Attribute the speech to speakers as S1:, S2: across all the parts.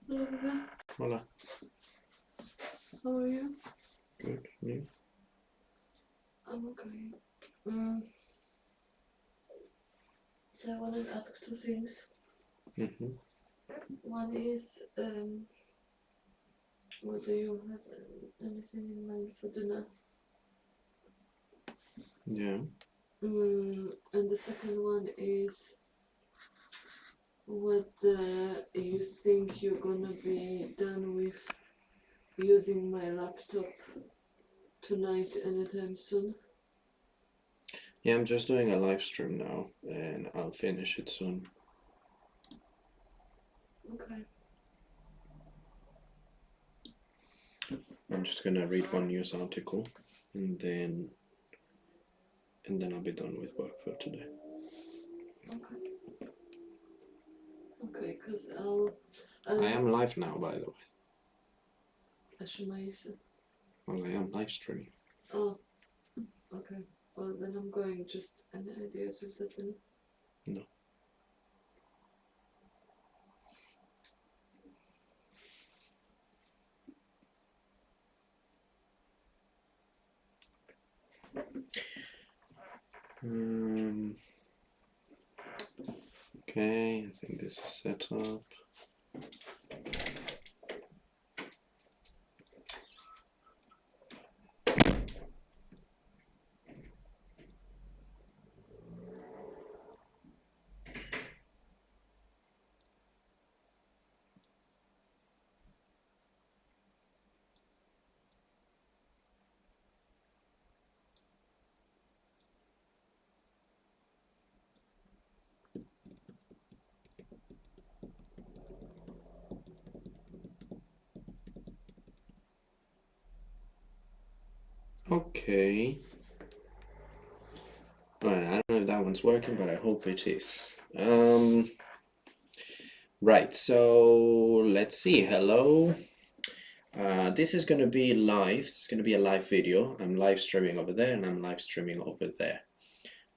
S1: Hello, Baba.
S2: Hola.
S1: How are you?
S2: Good. Yeah.
S1: I'm okay. So I wanted to ask two things.
S2: Mm-hmm.
S1: One is, what do you have anything in mind for dinner?
S2: Yeah.
S1: And the second one is, what you think you're gonna be done with using my laptop tonight anytime soon?
S2: Yeah, I'm just doing a live stream now and I'll finish it soon.
S1: Okay.
S2: I'm just gonna read one news article and then I'll be done with work for today.
S1: Okay. Okay, because
S2: I am live now, by the way.
S1: Assumeise.
S2: Well, I am live streaming.
S1: Oh, okay. Well, then I'm going. Just any ideas with the dinner?
S2: No. Okay, I think this is set up. Okay. Alright, I don't know if that one's working, but I hope it is. Right, so let's see. Hello. This is going to be live. It's going to be a live video. I'm live streaming over there and I'm live streaming over there.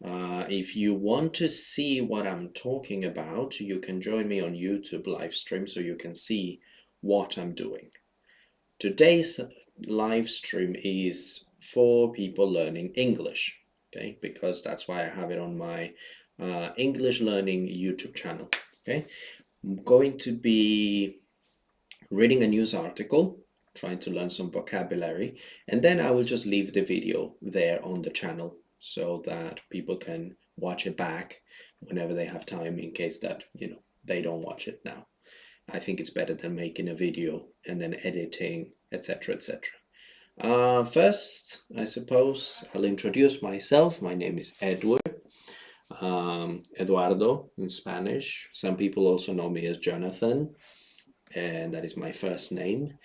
S2: If you want to see what I'm talking about, you can join me on YouTube live stream so you can see what I'm doing. Today's live stream is for people learning English, okay? Because that's why I have it on my English learning YouTube channel, okay? I'm going to be reading a news article, trying to learn some vocabulary, and then I will just leave the video there on the channel so that people can watch it back whenever they have time in case that, they don't watch it now. I think it's better than making a video and then editing, etc., etc. First, I suppose I'll introduce myself. My name is Edward, Eduardo in Spanish. Some people also know me as Jonathan, and that is my first name.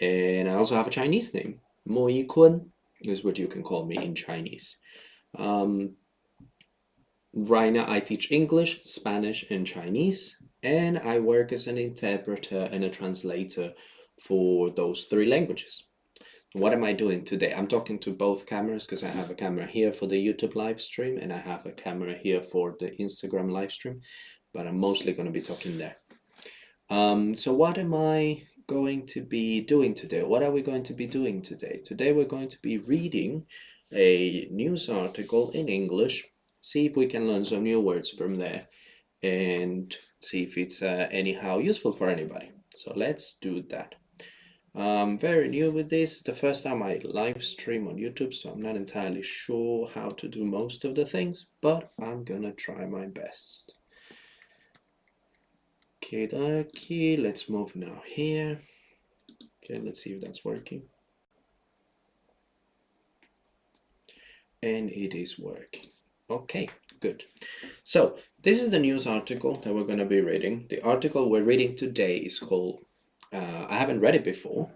S2: And I also have a Chinese name. Mo Yi Kun is what you can call me in Chinese. Um, right now, I teach English, Spanish, and Chinese, and I work as an interpreter and a translator for those three languages. What am I doing today? I'm talking to both cameras because I have a camera here for the YouTube live stream and I have a camera here for the Instagram live stream, but I'm mostly going to be talking there. So what am I going to be doing today? What are we going to be doing today? Today we're going to be reading a news article in English, see if we can learn some new words from there, and see if it's anyhow useful for anybody. So let's do that. I'm very new with this. It's the first time I live stream on YouTube, so I'm not entirely sure how to do most of the things, but I'm gonna try my best. Okay, let's move now here. Okay, let's see if that's working. And it is working. Okay, good. So this is the news article that we're going to be reading. The article we're reading today is called, I haven't read it before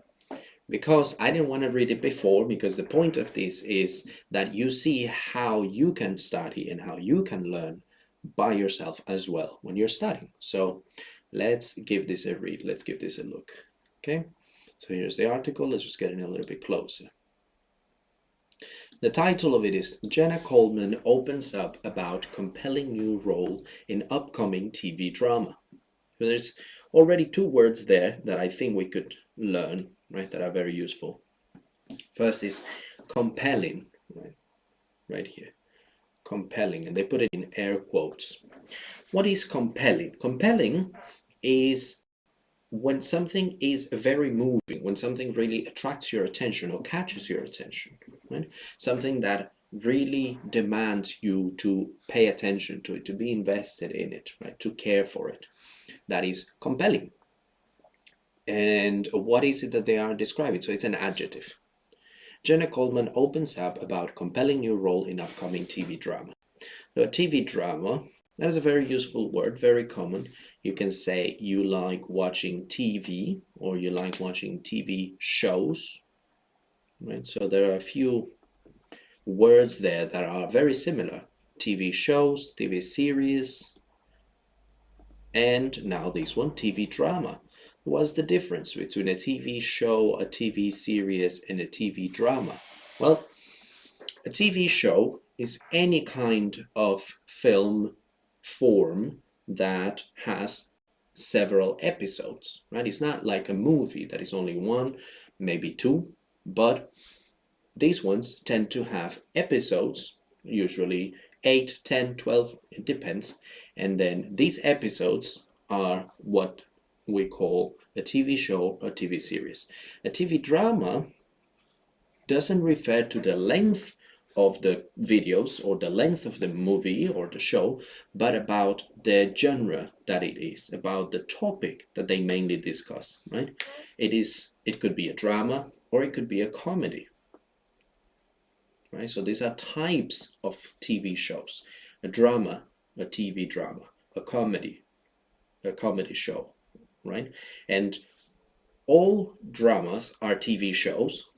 S2: because I didn't want to read it before because the point of this is that you see how you can study and how you can learn by yourself as well when you're studying. So let's give this a read. Let's give this a look. Okay, so here's the article. Let's just get in a little bit closer. The title of it is Jenna Coleman opens up about compelling new role in upcoming TV drama. So there's already two words there that I think we could learn, right, that are very useful. First is compelling, right here. Compelling, and they put it in air quotes. What is compelling? Compelling is when something is very moving, when something really attracts your attention or catches your attention, right? Something that really demands you to pay attention to it, to be invested in it, right? To care for it. That is compelling. And what is it that they are describing? So it's an adjective. Jenna Coleman opens up about compelling new role in upcoming TV drama. So a TV drama, that is a very useful word, very common. You can say you like watching TV or you like watching TV shows, right? So there are a few words there that are very similar. TV shows, TV series, and now this one, TV drama. What's the difference between a TV show, a TV series, and a TV drama? Well, a TV show is any kind of film form that has several episodes, right? It's not like a movie that is only one, maybe two, but these ones tend to have episodes, usually 8, 10, 12, it depends. And then these episodes are what we call a TV show or TV series. A TV drama doesn't refer to the length of the videos or the length of the movie or the show, but about the genre that it is, about the topic that they mainly discuss, right? It could be a drama or it could be a comedy, right? So these are types of TV shows. A drama, a TV drama, a comedy show, right? And all dramas are TV shows,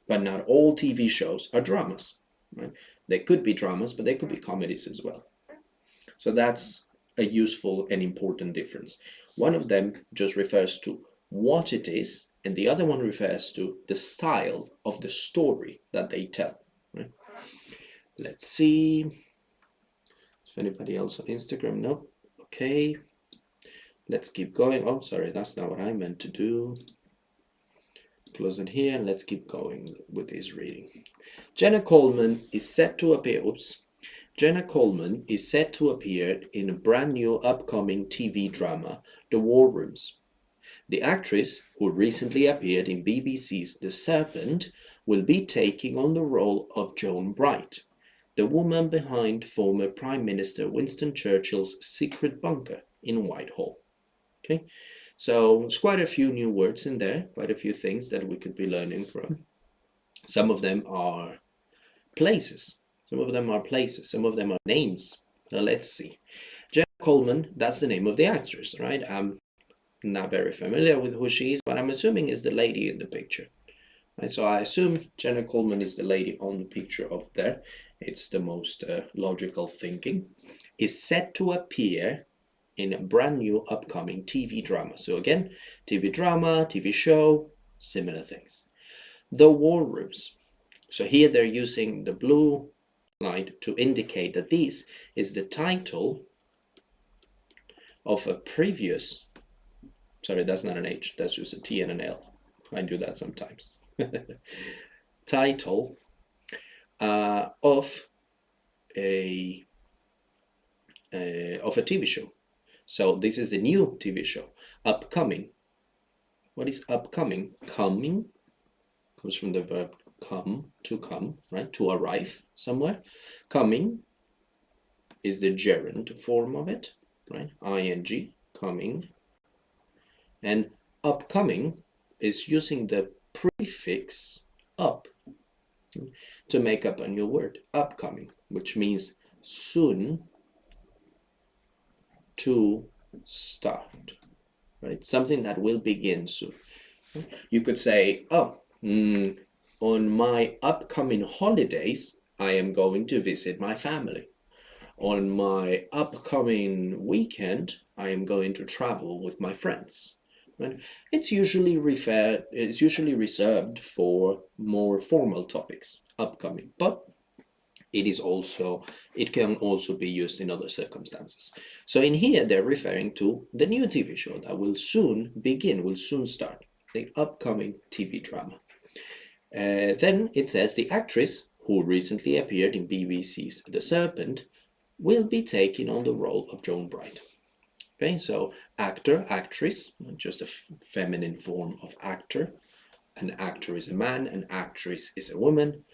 S2: but not all TV shows are dramas, right? They could be dramas, but they could be comedies as well. So that's a useful and important difference. One of them just refers to what it is, and the other one refers to the style of the story that they tell, right? Let's see if anybody else on Instagram. No? Okay. Let's keep going. Oh, sorry, that's not what I meant to do. Close it here and let's keep going with this reading. Jenna Coleman is set to appear. Jenna Coleman is set to appear in a brand new upcoming TV drama, The War Rooms. The actress, who recently appeared in BBC's The Serpent, will be taking on the role of Joan Bright, the woman behind former Prime Minister Winston Churchill's secret bunker in Whitehall. Okay, so there's quite a few new words in there, quite a few things that we could be learning from. Some of them are places, some of them are names. So let's see. Jenna Coleman, that's the name of the actress, right? I'm not very familiar with who she is, but I'm assuming is the lady in the picture. Right, so I assume Jenna Coleman is the lady on the picture of there. It's the most logical thinking. Is set to appear in a brand new upcoming TV drama. So again, TV drama, TV show, similar things. The War Rooms. So here they're using the blue light to indicate that this is the title of a previous, sorry, that's not an H, that's just a T and an L. I do that sometimes. Title of a TV show. So this is the new TV show. Upcoming. What is upcoming? Coming comes from the verb come, to come, right? To arrive somewhere. Coming is the gerund form of it, right? ing, coming. And upcoming is using the prefix up to make up a new word. Upcoming, which means soon to start, right? Something that will begin soon. You could say, oh, on my upcoming holidays, I am going to visit my family. On my upcoming weekend, I am going to travel with my friends. Right? It's usually reserved for more formal topics, upcoming. But it can also be used in other circumstances. So in here, they're referring to the new TV show that will soon start, the upcoming TV drama. Then it says the actress who recently appeared in BBC's The Serpent will be taking on the role of Joan Bright. Okay, so actor, actress, just a feminine form of actor. An actor is a man, an actress is a woman,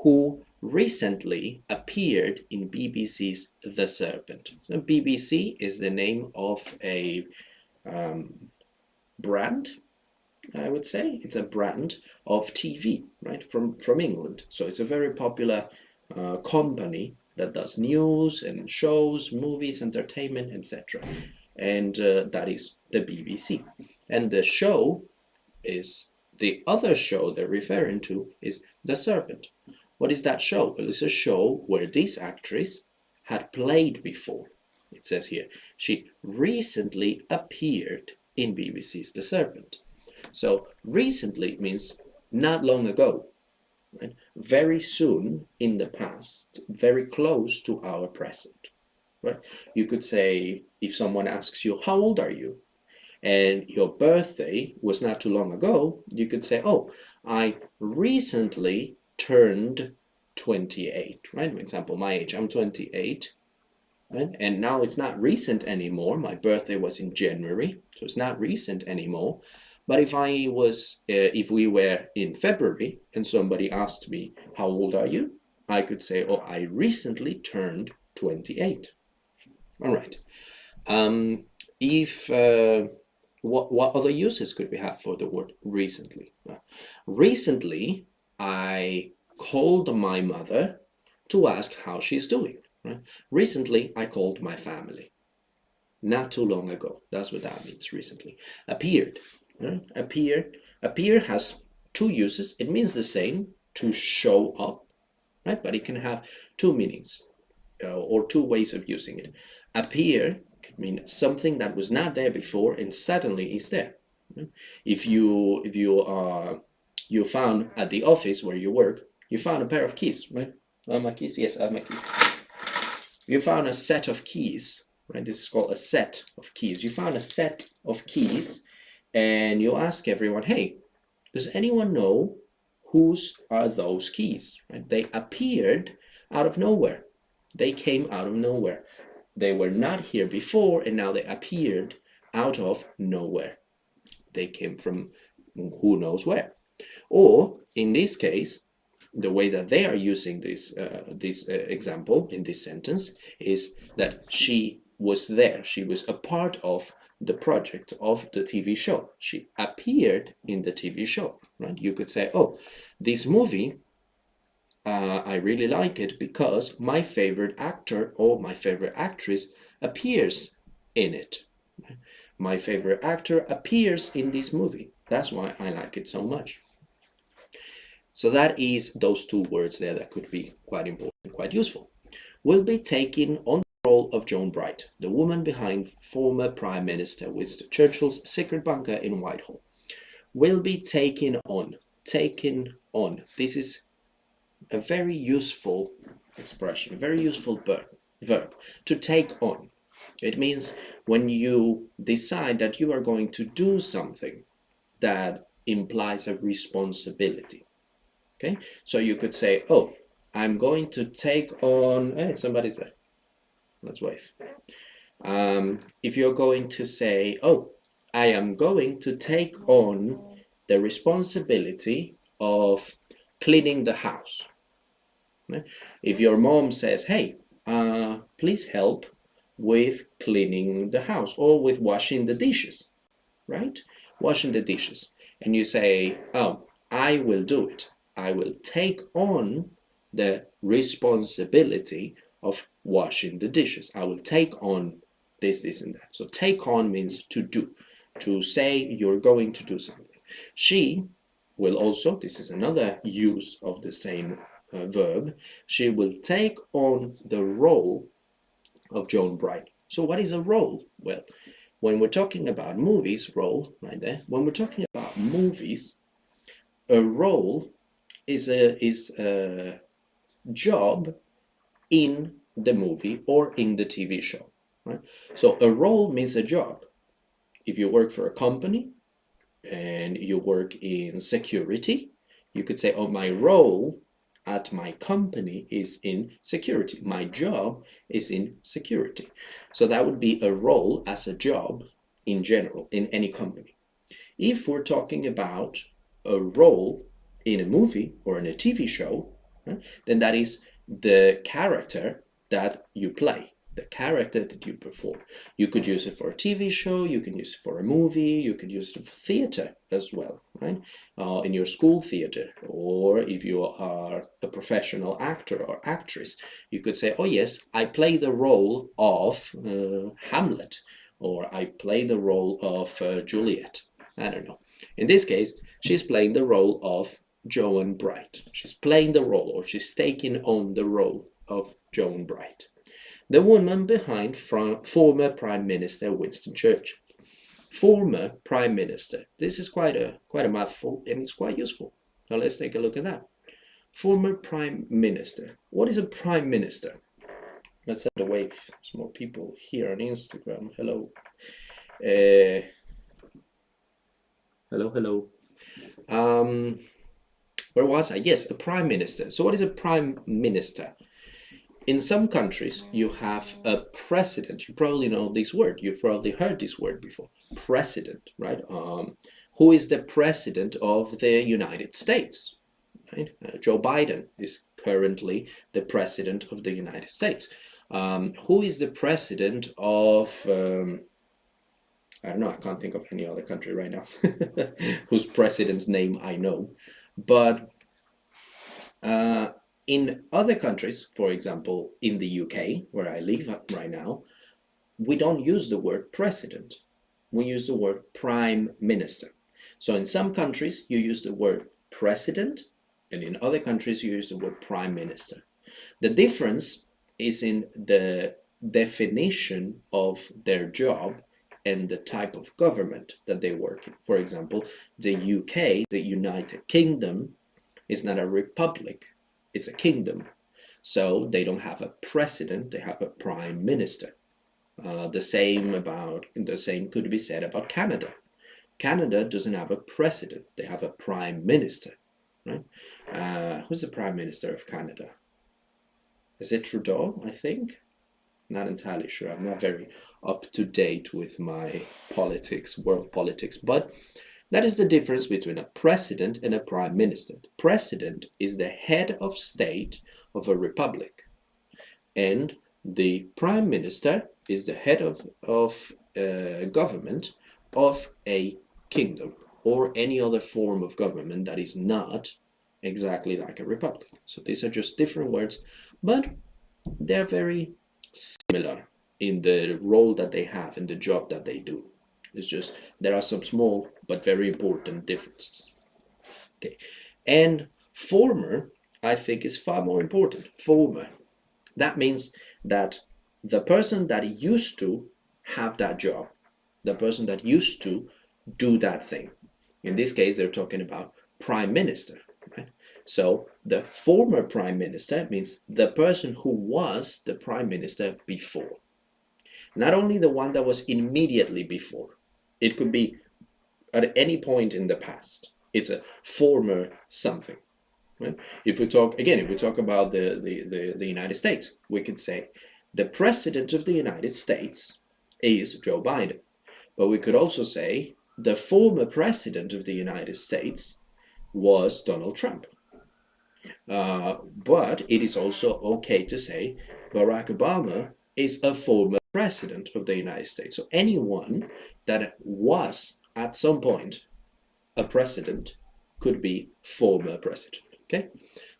S2: who recently appeared in BBC's The Serpent. So BBC is the name of a brand, I would say. It's a brand of TV, right, from England. So it's a very popular company that does news and shows, movies, entertainment, etc. And that is the BBC. And the show is, the other show they're referring to is The Serpent. What is that show? Well, it's a show where this actress had played before. It says here, she recently appeared in BBC's The Serpent. So recently means not long ago, right? Very soon in the past, very close to our present, right? You could say, if someone asks you, how old are you? And your birthday was not too long ago, you could say, oh, I recently turned 28, right? For example, my age, I'm 28, right? And now it's not recent anymore. My birthday was in January, so it's not recent anymore. But if we were in February and somebody asked me, how old are you? I could say, oh, I recently turned 28. All right. What other uses could we have for the word recently? Recently, I called my mother to ask how she's doing. Right? Recently, I called my family. Not too long ago. That's what that means, recently. Appeared. Right? Appear has two uses. It means the same, to show up, right? But it can have two meanings or two ways of using it. Appear could mean something that was not there before and suddenly is there. If you found at the office where you work, you found a pair of keys, right? My keys? Yes, I have my keys. You found a set of keys, right? This is called a set of keys. You found a set of keys and you ask everyone, hey, does anyone know whose are those keys? Right? They appeared out of nowhere. They came out of nowhere. They were not here before, and now they appeared out of nowhere. They came from who knows where. Or, in this case, the way that they are using this example in this sentence is that she was there. She was a part of the project of the TV show. She appeared in the TV show, right? You could say, oh, this movie, I really like it because my favorite actor or my favorite actress appears in it. My favorite actor appears in this movie. That's why I like it so much. So that is those two words there that could be quite important, quite useful. Will be taking on the role of Joan Bright, the woman behind former Prime Minister Winston Churchill's secret bunker in Whitehall. Will be taking on. Taking on. This is a very useful expression, a very useful verb, to take on. It means when you decide that you are going to do something that implies a responsibility. Okay, so you could say, oh, I'm going to take on, hey, somebody's there. Let's wave. If you're going to say, oh, I am going to take on the responsibility of cleaning the house. If your mom says, hey, please help with cleaning the house or with washing the dishes, right? Washing the dishes. And you say, oh, I will do it. I will take on the responsibility of washing the dishes. I will take on this, this, and that. So take on means to do, to say you're going to do something. She will also, this is another use of the same verb, she will take on the role of Joan Bright. So what is a role? Well, when we're talking about movies, role, right there, when we're talking about movies, a role is a job in the movie or in the TV show, right? So a role means a job. If you work for a company and you work in security, you could say, oh, my role at my company is in security. My job is in security. So that would be a role as a job in general in any company. If we're talking about a role in a movie or in a TV show, right, then that is the character that you play, the character that you perform. You could use it for a TV show, you can use it for a movie, you could use it for theater as well, right? In your school theater, or if you are a professional actor or actress, you could say, oh yes, I play the role of Hamlet, or I play the role of Juliet. I don't know. In this case, she's playing the role of Joan Bright. She's playing the role, or she's taking on the role of Joan Bright, the woman behind former Prime Minister Winston Churchill. Former Prime Minister. This is quite a mouthful, and it's quite useful. Now let's take a look at that. Former Prime Minister. What is a Prime Minister? Let's have a wave. There's more people here on Instagram. Hello. Hello. Where was I? Yes, a prime minister. So what is a prime minister? In some countries, you have a president. You probably know this word. You've probably heard this word before. President, right? Who is the president of the United States? Right? Joe Biden is currently the president of the United States. Who is the president of I don't know, I can't think of any other country right now whose president's name I know. But in other countries, for example, in the UK, where I live right now, we don't use the word president. We use the word prime minister. So in some countries, you use the word president, and in other countries, you use the word prime minister. The difference is in the definition of their job and the type of government that they work in. For example, the UK, the United Kingdom, is not a republic, it's a kingdom. So they don't have a president, they have a prime minister. The same could be said about Canada. Canada doesn't have a president, they have a prime minister. Right? Who's the prime minister of Canada? Is it Trudeau, I think? Not entirely sure. I'm not very up to date with my politics, world politics, but that is the difference between a president and a prime minister. The president is the head of state of a republic, and the prime minister is the head of government of a kingdom or any other form of government that is not exactly like a republic. So these are just different words, but they're very similar in the role that they have and the job that they do. It's just there are some small but very important differences. Okay, and former, I think, is far more important. Former, that means that the person that used to have that job, the person that used to do that thing. In this case, they're talking about prime minister, right? So the former prime minister means the person who was the prime minister before. Not only the one that was immediately before. It could be at any point in the past. It's a former something. Right? If we talk about the United States, we could say the president of the United States is Joe Biden. But we could also say the former president of the United States was Donald Trump. But it is also okay to say Barack Obama is a former president of the United States. So anyone that was at some point a president could be former president. Okay,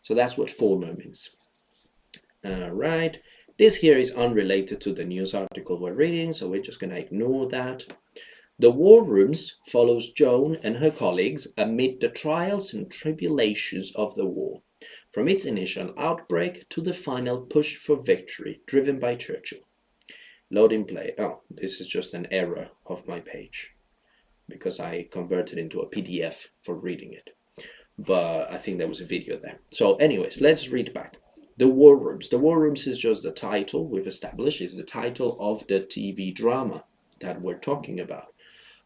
S2: so that's what former means. All right, this here is unrelated to the news article we're reading, so we're just going to ignore that. The war rooms follows Joan and her colleagues amid the trials and tribulations of the war, from its initial outbreak to the final push for victory driven by Churchill. Loading play. Oh, this is just an error of my page because I converted into a PDF for reading it. But I think there was a video there. So anyways, let's read back. The War Rooms. The War Rooms is just the title we've established, is the title of the TV drama that we're talking about.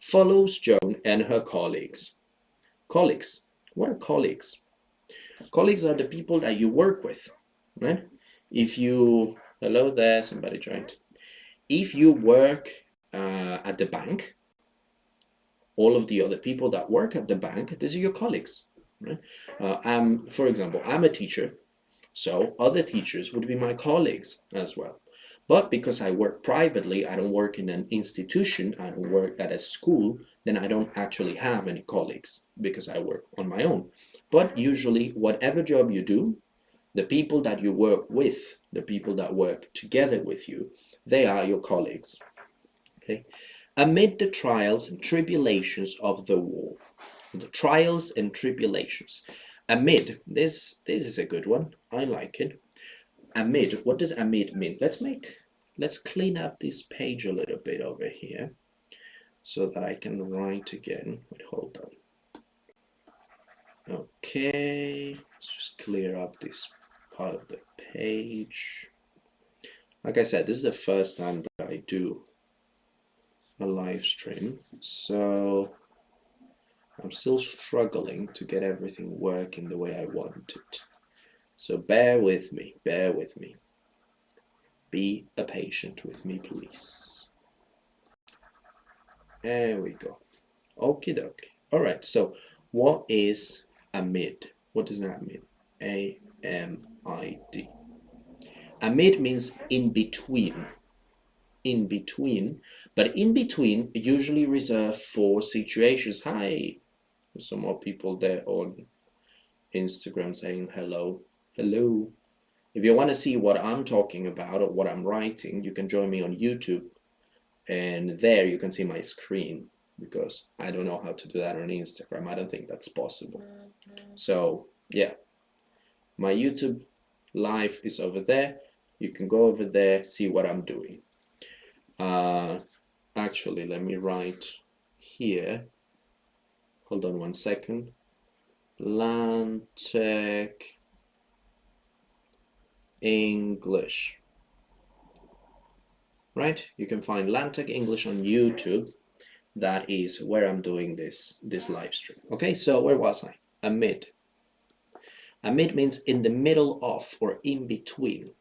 S2: Follows Joan and her colleagues. Colleagues. What are colleagues? Colleagues are the people that you work with, right? If you, hello there, somebody joined. If you work at the bank, all of the other people that work at the bank, these are your colleagues, right? For example, I'm a teacher, so other teachers would be my colleagues as well. But because I work privately, I don't work in an institution, I don't work at a school, then I don't actually have any colleagues because I work on my own. But usually, whatever job you do, the people that you work with, the people that work together with you, they are your colleagues. Okay? Amid the trials and tribulations of the war. The trials and tribulations. Amid, this is a good one. I like it. Amid, what does amid mean? Let's clean up this page a little bit over here so that I can write again. Wait, hold on. Okay, let's just clear up this part of the page. Like I said, this is the first time that I do a live stream, so I'm still struggling to get everything working the way I want it. So bear with me, bear with me. Be a patient with me, please. There we go. Okie dokie. All right, so what is amid? What does that mean? A-M-I-D. Amid means in between. In between, but in between usually reserved for situations. Hi, there's some more people there on Instagram saying hello. Hello. If you want to see what I'm talking about or what I'm writing, you can join me on YouTube, and there you can see my screen, because I don't know how to do that on Instagram. I don't think that's possible. So yeah, my YouTube live is over there. You can go over there, see what I'm doing. Actually, let me write here. Hold on one second. Lantec English. Right? You can find Lantec English on YouTube. That is where I'm doing this live stream. Okay, so where was I? Amid. Amid means in the middle of or in between.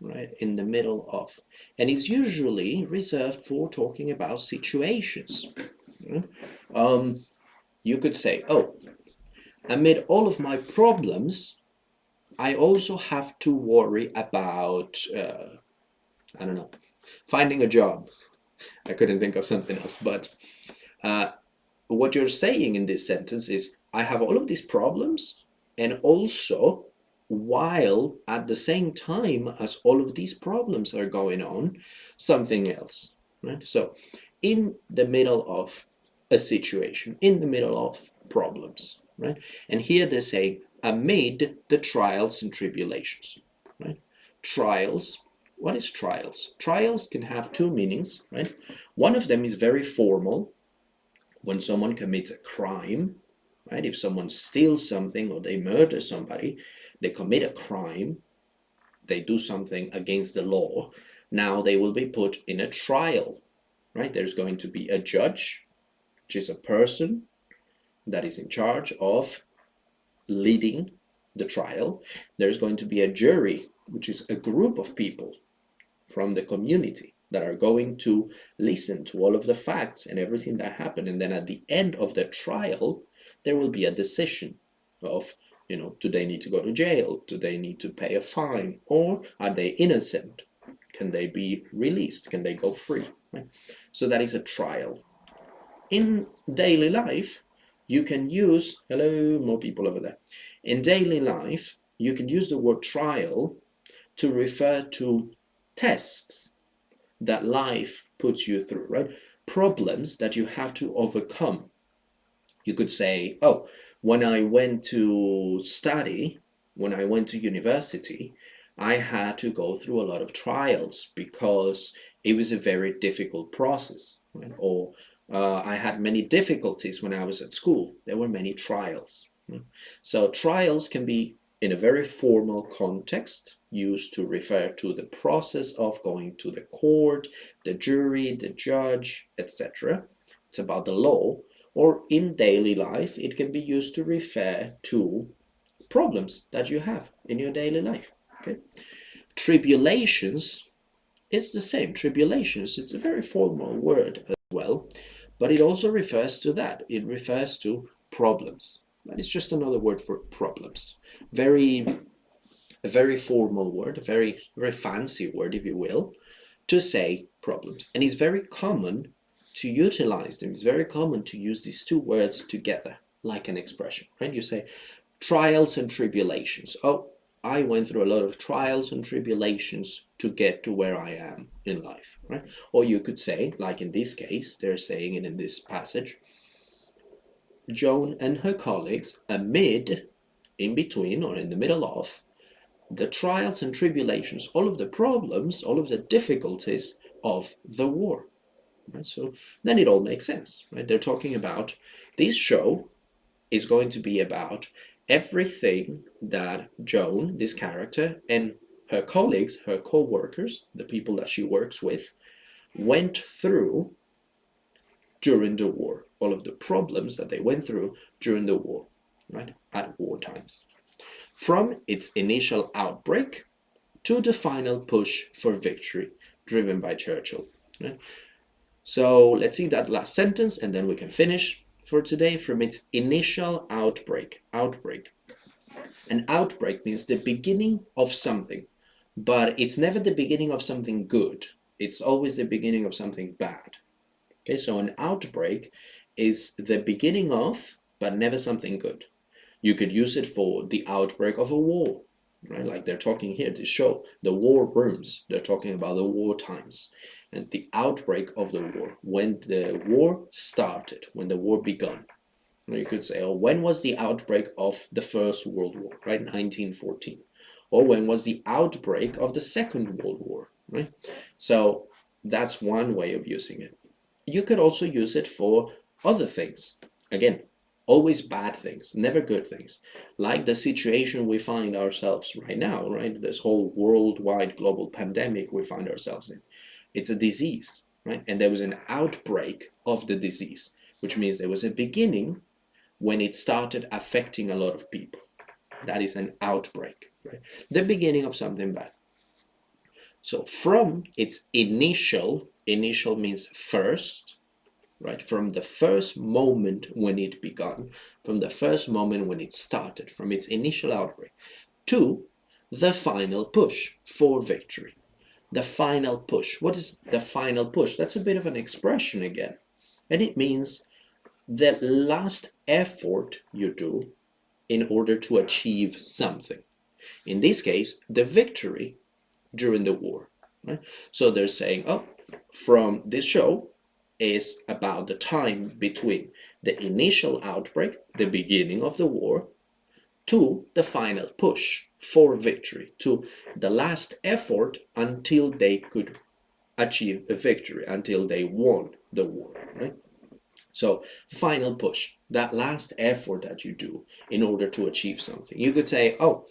S2: Right, in the middle of, and it's usually reserved for talking about situations. You could say, oh, amid all of my problems, I also have to worry about, I don't know, finding a job. I couldn't think of something else, but what you're saying in this sentence is, I have all of these problems, and also, while at the same time as all of these problems are going on, something else, right? So in the middle of a situation, in the middle of problems, right? And here they say, amid the trials and tribulations, right? Trials, what is trials? Trials can have two meanings, right? One of them is very formal, when someone commits a crime, right? If someone steals something or they murder somebody, they commit a crime, they do something against the law, now they will be put in a trial, right? There's going to be a judge, which is a person that is in charge of leading the trial. There's going to be a jury, which is a group of people from the community that are going to listen to all of the facts and everything that happened. And then at the end of the trial, there will be a decision of, do they need to go to jail? Do they need to pay a fine? Or are they innocent? Can they be released? Can they go free? Right? So that is a trial. In daily life, you can use, hello, more people over there. In daily life, you can use the word trial to refer to tests that life puts you through, right? Problems that you have to overcome. You could say, oh, when I went to study, when I went to university, I had to go through a lot of trials because it was a very difficult process, right? Or I had many difficulties when I was at school. There were many trials. Right? So trials can be in a very formal context, used to refer to the process of going to the court, the jury, the judge, etc. It's about the law. Or in daily life, it can be used to refer to problems that you have in your daily life. Okay? Tribulations is the same. Tribulations, it's a very formal word as well, but it also refers to that. It refers to problems. That is just another word for problems. A very formal word, a very fancy word, if you will, to say problems. And it's very common to utilize them. It's very common to use these two words together, like an expression, right? You say trials and tribulations. Oh, I went through a lot of trials and tribulations to get to where I am in life, right? Or you could say, like in this case, they're saying it in this passage, Joan and her colleagues, amid, in between, or in the middle of, the trials and tribulations, all of the problems, all of the difficulties of the war. Right? So then it all makes sense, right? They're talking about this show is going to be about everything that Joan, this character, and her colleagues, her co-workers, the people that she works with, went through during the war. All of the problems that they went through during the war, right? At war times. From its initial outbreak to the final push for victory driven by Churchill. Right? So let's see that last sentence and then we can finish for today. From its initial outbreak. An outbreak means the beginning of something, but it's never the beginning of something good. It's always the beginning of something bad. Okay, so an outbreak is the beginning of, but never something good. You could use it for the outbreak of a war, right? Like they're talking here, to show the war rooms. They're talking about the war times and the outbreak of the war, when the war started, when the war began. You could say, oh, when was the outbreak of the First World War, right? 1914. Or when was the outbreak of the Second World War, right? So that's one way of using it. You could also use it for other things. Again, always bad things, never good things. Like the situation we find ourselves right now, right? This whole worldwide global pandemic we find ourselves in. It's a disease, right? And there was an outbreak of the disease, which means there was a beginning when it started affecting a lot of people. That is an outbreak, right? The beginning of something bad. So from its initial means first, right? From the first moment when it began, from the first moment when it started, from its initial outbreak, to the final push for victory. The final push. What is the final push? That's a bit of an expression again. And it means the last effort you do in order to achieve something. In this case, the victory during the war. Right? So they're saying, oh, from this show is about the time between the initial outbreak, the beginning of the war, to the final push for victory, to the last effort until they could achieve a victory, until they won the war. Right? So final push, that last effort that you do in order to achieve something. You could say, oh,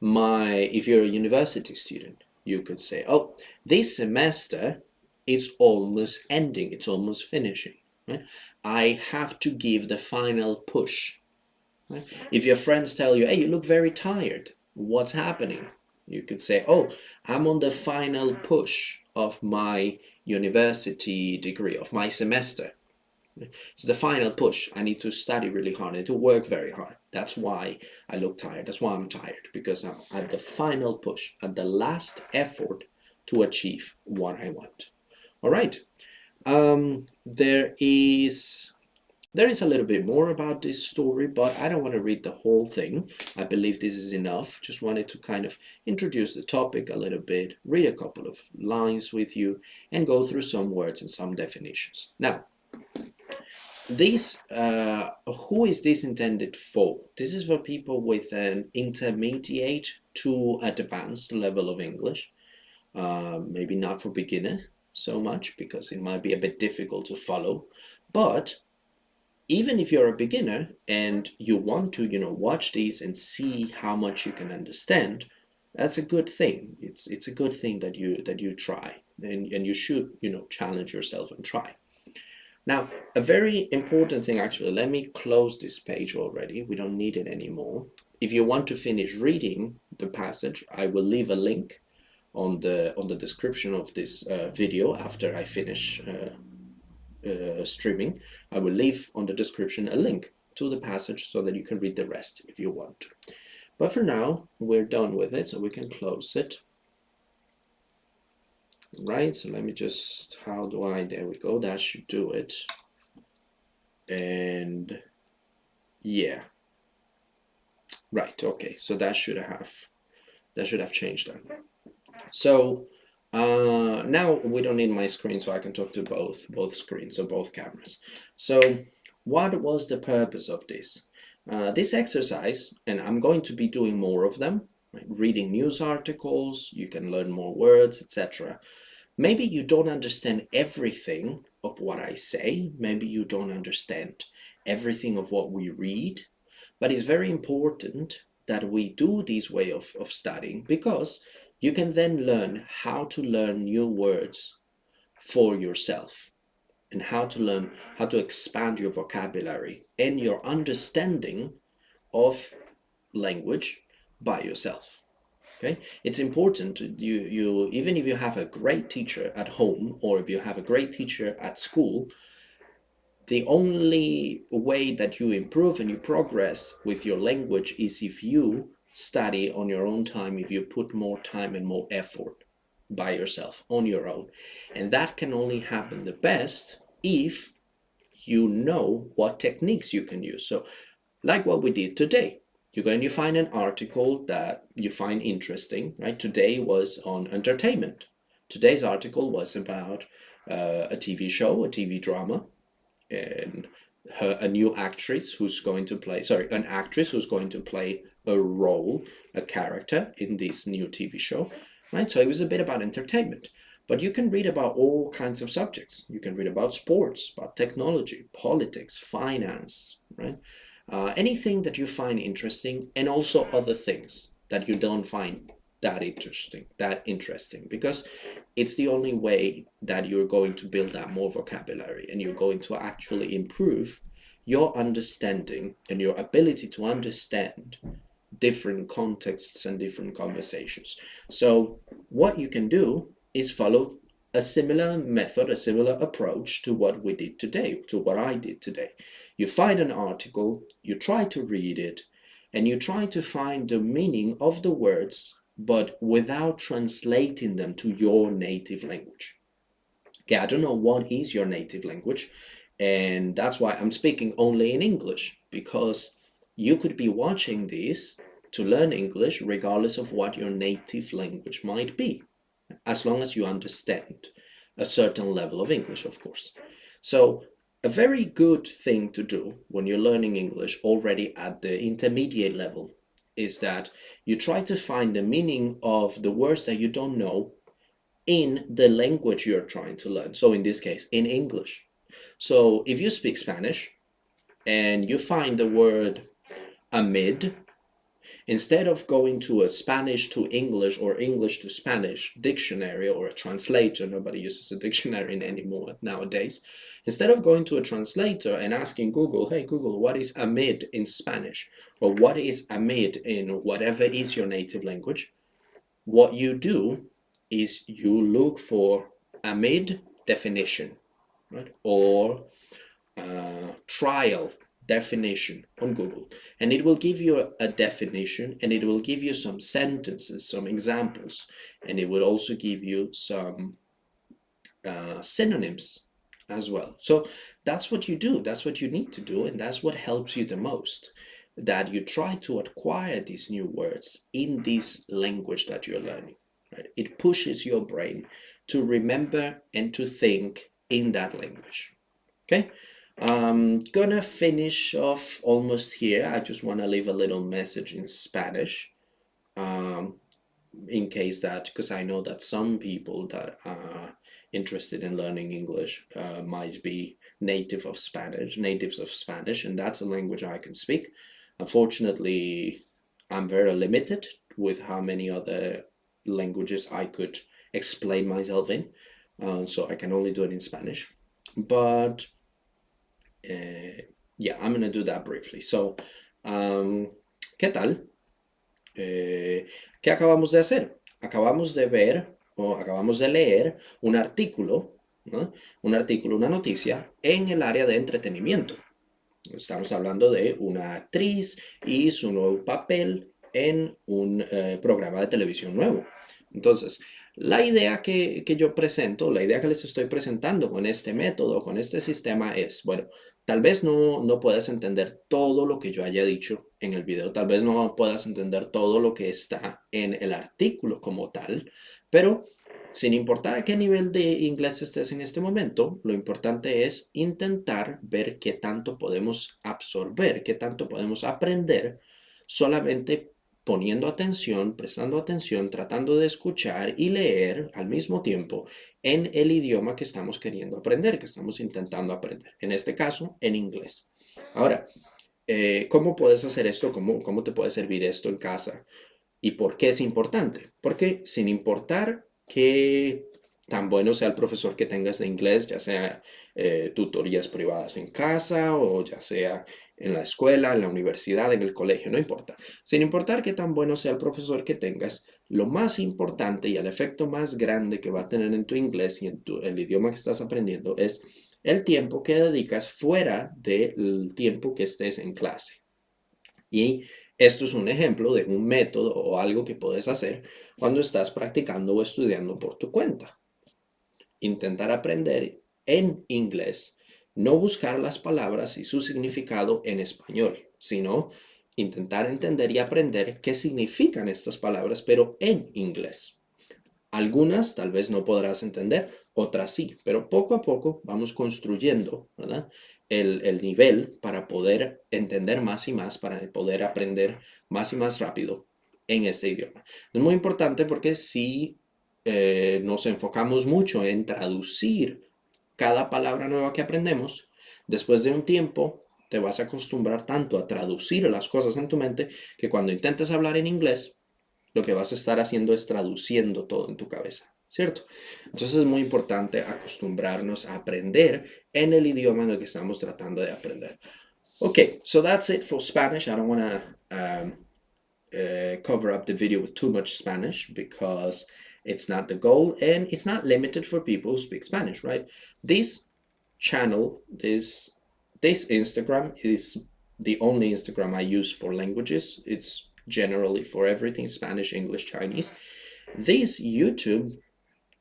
S2: if you're a university student, you could say, oh, this semester is almost ending, it's almost finishing. Right? I have to give the final push. Right? If your friends tell you, hey, you look very tired, what's happening? You could say, oh, I'm on the final push of my university degree, of my semester. It's the final push. I need to study really hard. I need to work very hard. That's why I look tired. That's why I'm tired, because I'm at the final push, at the last effort to achieve what I want. All right. There is a little bit more about this story, but I don't want to read the whole thing. I believe this is enough. Just wanted to kind of introduce the topic a little bit, read a couple of lines with you, and go through some words and some definitions. Now, who is this intended for? This is for people with an intermediate to advanced level of English. Maybe not for beginners so much, because it might be a bit difficult to follow, but even if you're a beginner and you want to, watch these and see how much you can understand, that's a good thing. It's a good thing that you try, and you should, challenge yourself and try. Now, a very important thing, actually, let me close this page already. We don't need it anymore. If you want to finish reading the passage, I will leave a link on the description of this video after I finish streaming. I will leave on the description a link to the passage so that you can read the rest if you want to. But for now, we're done with it, so we can close it. Right, so let me just, there we go, that should do it. And yeah, right, okay, so that should have changed that. So now we don't need my screen, so I can talk to both screens or both cameras. So what was the purpose of this? This exercise, and I'm going to be doing more of them, right? Reading news articles, you can learn more words, etc. Maybe you don't understand everything of what I say. Maybe you don't understand everything of what we read. But it's very important that we do this way of studying, because you can then learn how to learn new words for yourself, and how to expand your vocabulary and your understanding of language by yourself. Okay, it's important. You even if you have a great teacher at home, or if you have a great teacher at school, the only way that you improve and you progress with your language is if you study on your own time, if you put more time and more effort by yourself on your own. And that can only happen the best if you know what techniques you can use. So, like what we did today, you're going to find an article that you find interesting, right? Today was on entertainment. Today's article was about a TV show, a TV drama, and a new actress who's going to play, an actress who's going to play a role, a character in this new TV show, right? So it was a bit about entertainment. But you can read about all kinds of subjects. You can read about sports, about technology, politics, finance, right? Anything that you find interesting, and also other things that you don't find that interesting, because it's the only way that you're going to build up more vocabulary, and you're going to actually improve your understanding and your ability to understand different contexts and different conversations. So what you can do is follow a similar method, a similar approach to what we did today, to what I did today. You find an article, you try to read it, and you try to find the meaning of the words, but without translating them to your native language. Okay, I don't know what is your native language, and that's why I'm speaking only in English, because you could be watching this to learn English regardless of what your native language might be, as long as you understand a certain level of English, of course. So, a very good thing to do when you're learning English already at the intermediate level is that you try to find the meaning of the words that you don't know in the language you're trying to learn. So, in this case, in English. So, if you speak Spanish and you find the word amid, instead of going to a Spanish to English or English to Spanish dictionary or a translator, nobody uses a dictionary anymore nowadays. Instead of going to a translator and asking Google, hey Google, what is amid in Spanish? Or what is amid in whatever is your native language? What you do is you look for amid definition, right? Or trial definition on Google, and it will give you a definition, and it will give you some sentences, some examples, and it will also give you some synonyms as well. So that's what you do, that's what you need to do, and that's what helps you the most, that you try to acquire these new words in this language that you're learning, right? It pushes your brain to remember and to think in that language. Okay, I'm gonna finish off almost here. I just want to leave a little message in Spanish, um, in case that, because I know that some people that are interested in learning English might be natives of Spanish, and that's a language I can speak. Unfortunately, I'm very limited with how many other languages I could explain myself in, so I can only do it in Spanish. But yeah, I'm gonna do that briefly. So, ¿qué tal? ¿Qué acabamos de hacer? Acabamos de ver o acabamos de leer un artículo, ¿no? Un artículo, una noticia en el área de entretenimiento. Estamos hablando de una actriz y su nuevo papel en un programa de televisión nuevo. Entonces, la idea que yo presento, la idea que les estoy presentando con este método, con este sistema es, bueno, tal vez no puedas entender todo lo que yo haya dicho en el video, tal vez no puedas entender todo lo que está en el artículo como tal, pero sin importar a qué nivel de inglés estés en este momento, lo importante es intentar ver qué tanto podemos absorber, qué tanto podemos aprender solamente poniendo atención, prestando atención, tratando de escuchar y leer al mismo tiempo en el idioma que estamos queriendo aprender, que estamos intentando aprender. En este caso, en inglés. Ahora, ¿cómo puedes hacer esto? ¿Cómo te puede servir esto en casa? ¿Y por qué es importante? Porque sin importar qué tan bueno sea el profesor que tengas de inglés, ya sea tutorías privadas en casa o ya sea en la escuela, en la universidad, en el colegio, no importa. Sin importar qué tan bueno sea el profesor que tengas, lo más importante y el efecto más grande que va a tener en tu inglés y en el idioma que estás aprendiendo es el tiempo que dedicas fuera del tiempo que estés en clase. Y esto es un ejemplo de un método o algo que puedes hacer cuando estás practicando o estudiando por tu cuenta. Intentar aprender en inglés, no buscar las palabras y su significado en español, sino intentar entender y aprender qué significan estas palabras, pero en inglés. Algunas tal vez no podrás entender, otras sí, pero poco a poco vamos construyendo, ¿verdad? El nivel para poder entender más y más, para poder aprender más y más rápido en este idioma. Es muy importante porque si nos enfocamos mucho en traducir cada palabra nueva que aprendemos, después de un tiempo te vas a acostumbrar tanto a traducir las cosas en tu mente que cuando intentes hablar en inglés, lo que vas a estar haciendo es traduciendo todo en tu cabeza, ¿cierto? Entonces es muy importante acostumbrarnos a aprender en el idioma en el que estamos tratando de aprender. Okay, so that's it for Spanish. I don't want to cover up the video with too much Spanish because it's not the goal and it's not limited for people who speak Spanish, right? This channel, this Instagram is the only Instagram I use for languages. It's generally for everything Spanish, English, Chinese. This YouTube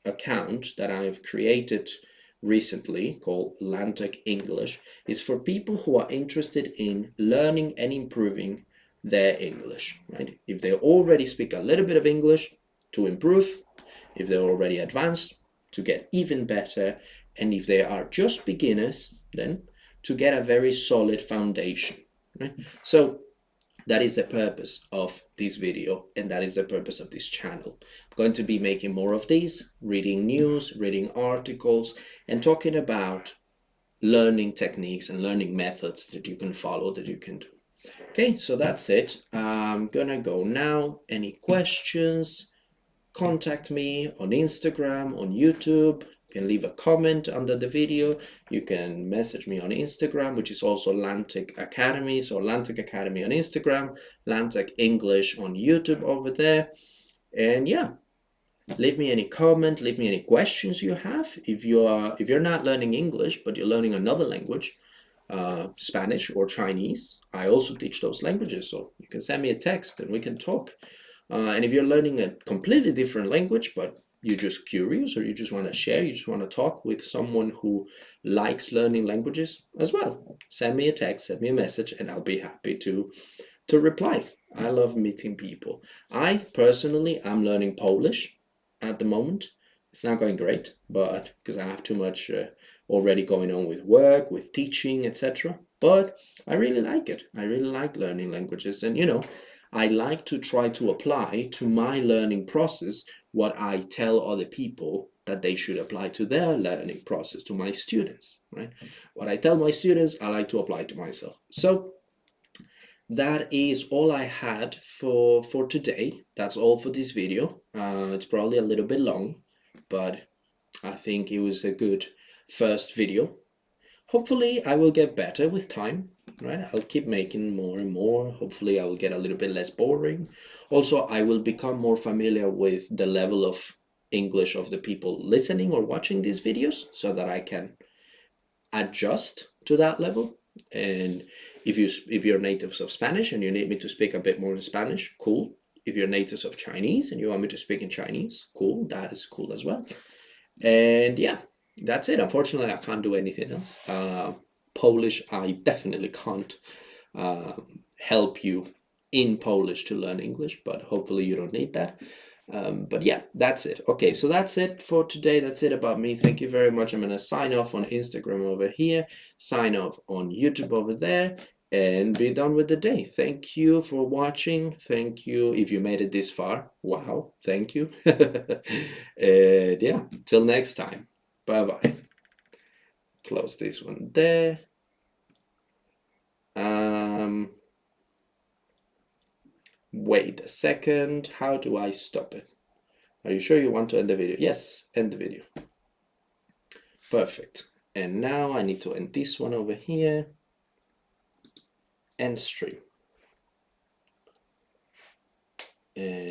S2: account that I've created recently called Lantic English is for people who are interested in learning and improving their English, right? If they already speak a little bit of English, to improve. If they're already advanced, to get even better. And if they are just beginners, then to get a very solid foundation, right? So that is the purpose of this video, and that is the purpose of this channel. I'm going to be making more of these, reading news, reading articles, and talking about learning techniques and learning methods that you can follow, that you can do. Okay, so that's it. I'm gonna go now. Any questions? Contact me on Instagram, on YouTube. You can leave a comment under the video. You can message me on Instagram, which is also Lantic Academy. So Lantic Academy on Instagram, Lantic English on YouTube over there. And yeah, leave me any comment, leave me any questions you have. If you're not learning English, but you're learning another language, Spanish or Chinese, I also teach those languages. So you can send me a text and we can talk. And if you're learning a completely different language, but you're just curious or you just want to share, you just want to talk with someone who likes learning languages as well, send me a text, send me a message, and I'll be happy to reply. I love meeting people. I personally am learning Polish at the moment. It's not going great, but because I have too much already going on with work, with teaching, etc. But I really like it. I really like learning languages, and I like to try to apply to my learning process what I tell other people that they should apply to their learning process, to my students, right? What I tell my students, I like to apply to myself. So that is all I had for today. That's all for this video. It's probably a little bit long, but I think it was a good first video. Hopefully I will get better with time, right? I'll keep making more and more. Hopefully I will get a little bit less boring. Also, I will become more familiar with the level of English of the people listening or watching these videos so that I can adjust to that level. And if you're natives of Spanish and you need me to speak a bit more in Spanish, cool. If you're natives of Chinese and you want me to speak in Chinese, cool. That is cool as well. And yeah, that's it. Unfortunately, I can't do anything else. Polish, I definitely can't help you in Polish to learn English, but hopefully you don't need that. But yeah, that's it. Okay, so that's it for today. That's it about me. Thank you very much. I'm going to sign off on Instagram over here, sign off on YouTube over there, and be done with the day. Thank you for watching. Thank you if you made it this far. Wow, thank you. And yeah, till next time. Bye bye. Close this one there. Wait a second. How do I stop it? Are you sure you want to end the video? Yes, end the video. Perfect. And now I need to end this one over here. End stream. And